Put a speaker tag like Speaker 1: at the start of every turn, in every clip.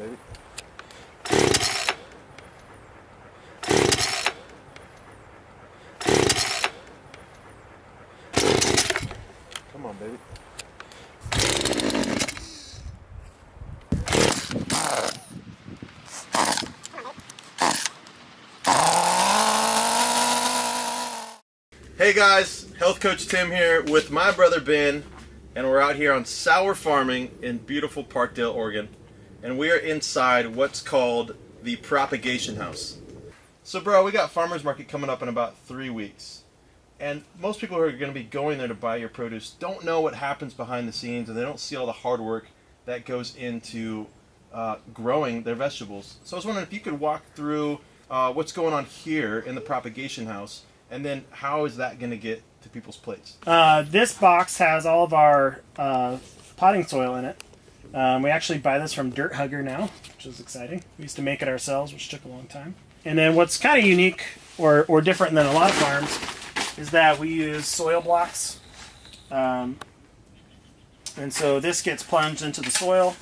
Speaker 1: baby. Come on, baby. Hey guys, Health Coach Tim here with my brother Ben, and we're out here on Saur farming in beautiful Parkdale, Oregon, and we are inside what's called the Propagation House. So bro, we got farmers market coming up in about 3 weeks, and most people who are going to be going there to buy your produce don't know what happens behind the scenes, and they don't see all the hard work that goes into growing their vegetables. So I was wondering if you could walk through what's going on here in the Propagation House, and then how is that going to get to people's plates?
Speaker 2: This box has all of our potting soil in it. We actually buy this from Dirt Hugger now, which is exciting. We used to make it ourselves, which took a long time. And then what's kind of unique or different than a lot of farms is that we use soil blocks. And so this gets plunged into the soil,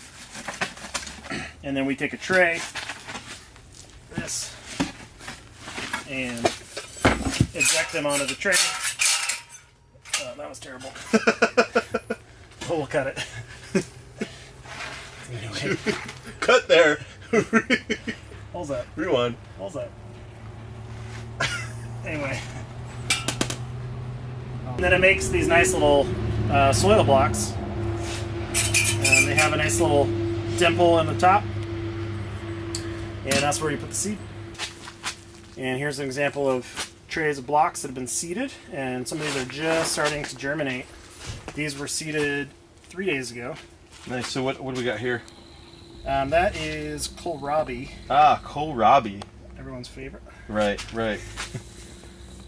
Speaker 2: and then we take a tray, this, and eject them onto the tray. Oh, that was terrible. Oh, we'll cut it. Anyway.
Speaker 1: Cut there.
Speaker 2: Hold that.
Speaker 1: Rewind.
Speaker 2: Hold that. Anyway. And then it makes these nice little soil blocks. And they have a nice little dimple in the top. And that's where you put the seed. And here's an example of trays of blocks that have been seeded, and some of these are just starting to germinate. These were seeded 3 days ago.
Speaker 1: Nice. So what do we got here?
Speaker 2: That is kohlrabi.
Speaker 1: Ah, kohlrabi.
Speaker 2: Everyone's favorite.
Speaker 1: Right, right.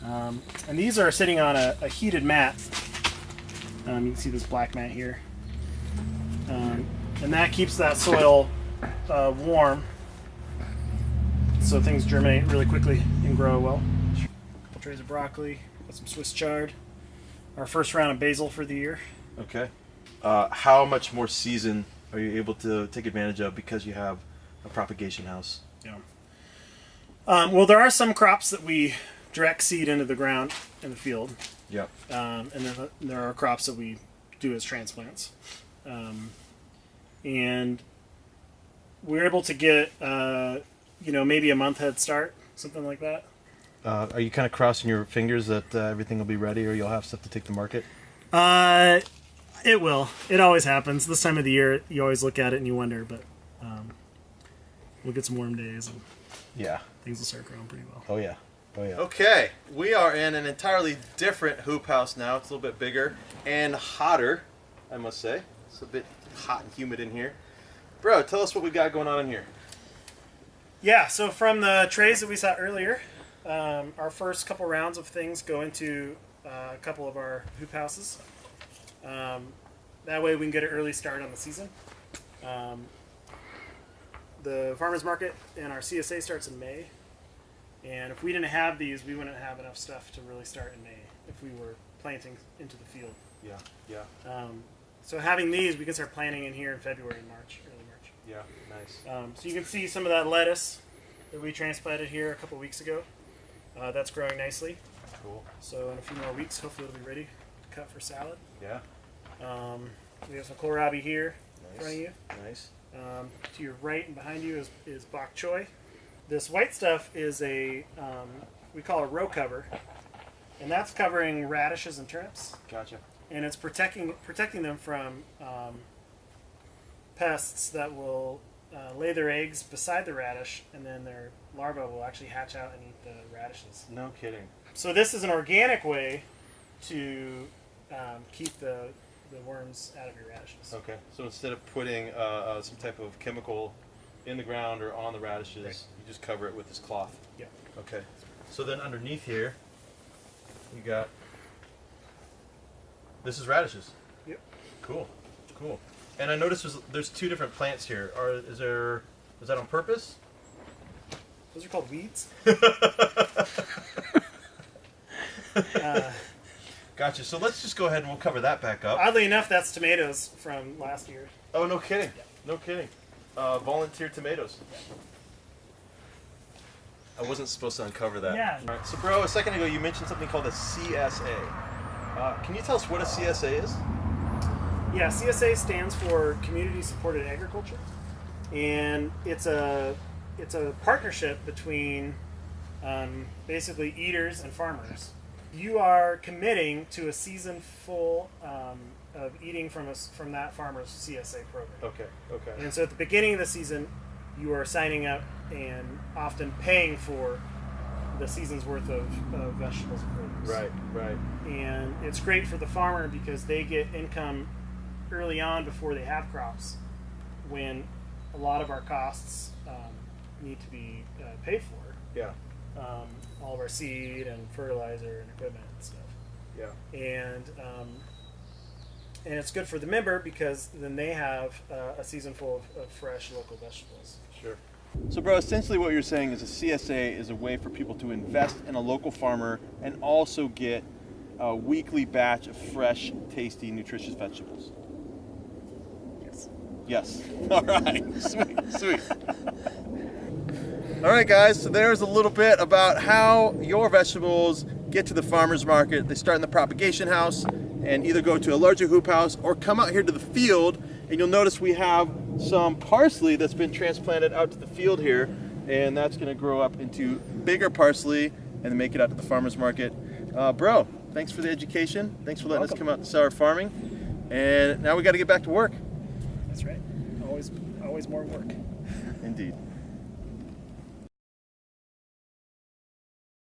Speaker 2: And these are sitting on a heated mat. You can see this black mat here. And that keeps that soil warm, so things germinate really quickly and grow well. Couple trays of broccoli, got some Swiss chard. Our first round of basil for the year.
Speaker 1: Okay. How much more season are you able to take advantage of because you have a propagation house?
Speaker 2: Yeah. Well, there are some crops that we direct seed into the ground in the field.
Speaker 1: Yep.
Speaker 2: And then there are crops that we do as transplants. And we're able to get, maybe a month head start, something like that.
Speaker 1: Are you kind of crossing your fingers that everything will be ready, or you'll have stuff to take to market?
Speaker 2: It will. It always happens. This time of the year, you always look at it and you wonder, but we'll get some warm days and
Speaker 1: yeah,
Speaker 2: things will start growing pretty well.
Speaker 1: Oh yeah. Oh yeah. Okay, we are in an entirely different hoop house now. It's a little bit bigger and hotter, I must say. It's a bit hot and humid in here. Bro, tell us what we got going on in here.
Speaker 2: Yeah, so from the trays that we saw earlier, our first couple rounds of things go into a couple of our hoop houses. That way we can get an early start on the season. The farmers market and our CSA starts in May. And if we didn't have these, we wouldn't have enough stuff to really start in May if we were planting into the field.
Speaker 1: Yeah, yeah.
Speaker 2: So having these, we can start planting in here in February and March, early March.
Speaker 1: Yeah, nice.
Speaker 2: So you can see some of that lettuce that we transplanted here a couple weeks ago. That's growing nicely.
Speaker 1: Cool.
Speaker 2: So in a few more weeks, hopefully it'll be ready to cut for salad.
Speaker 1: Yeah.
Speaker 2: We have some kohlrabi here in front of you.
Speaker 1: Nice.
Speaker 2: To your right and behind you is bok choy. This white stuff is a, we call a row cover, and that's covering radishes and turnips.
Speaker 1: Gotcha.
Speaker 2: And it's protecting them from pests that will lay their eggs beside the radish, and then their larvae will actually hatch out and eat the radishes.
Speaker 1: No kidding.
Speaker 2: So this is an organic way to keep the worms out of your radishes.
Speaker 1: Okay, so instead of putting some type of chemical in the ground or on the radishes, right, you just cover it with this cloth.
Speaker 2: Yeah.
Speaker 1: Okay. So then underneath here, you got, this is radishes.
Speaker 2: Yep.
Speaker 1: Cool. Cool. And I noticed there's two different plants here. Is that on purpose?
Speaker 2: Those are called weeds.
Speaker 1: Gotcha. So let's just go ahead and we'll cover that back up.
Speaker 2: Oddly enough, that's tomatoes from last year.
Speaker 1: Oh, no kidding.
Speaker 2: Yeah.
Speaker 1: No kidding. volunteer tomatoes. I wasn't supposed to uncover that.
Speaker 2: Yeah.
Speaker 1: All right. So, bro, a second ago you mentioned something called a CSA. Can you tell us what a CSA is?
Speaker 2: Yeah, CSA stands for Community Supported Agriculture, and it's a partnership between basically eaters and farmers. You are committing to a season full of eating from that farmer's CSA program.
Speaker 1: Okay.
Speaker 2: And so at the beginning of the season, you are signing up and often paying for the season's worth of vegetables and produce.
Speaker 1: Right.
Speaker 2: And it's great for the farmer because they get income early on before they have crops, when a lot of our costs need to be paid for.
Speaker 1: Yeah.
Speaker 2: All of our seed and fertilizer and equipment and stuff.
Speaker 1: Yeah.
Speaker 2: And it's good for the member because then they have a season full of fresh local vegetables.
Speaker 1: Sure. So, bro, essentially what you're saying is a CSA is a way for people to invest in a local farmer and also get a weekly batch of fresh, tasty, nutritious vegetables. Yes. All right. Sweet. All right, guys. So there's a little bit about how your vegetables get to the farmer's market. They start in the Propagation House and either go to a larger hoop house or come out here to the field. And you'll notice we have some parsley that's been transplanted out to the field here, and that's going to grow up into bigger parsley and then make it out to the farmer's market. Bro, thanks for the education. Thanks for letting us come out to Saur Farming. And now we got to get back to work.
Speaker 2: That's right. Always more work.
Speaker 1: Indeed.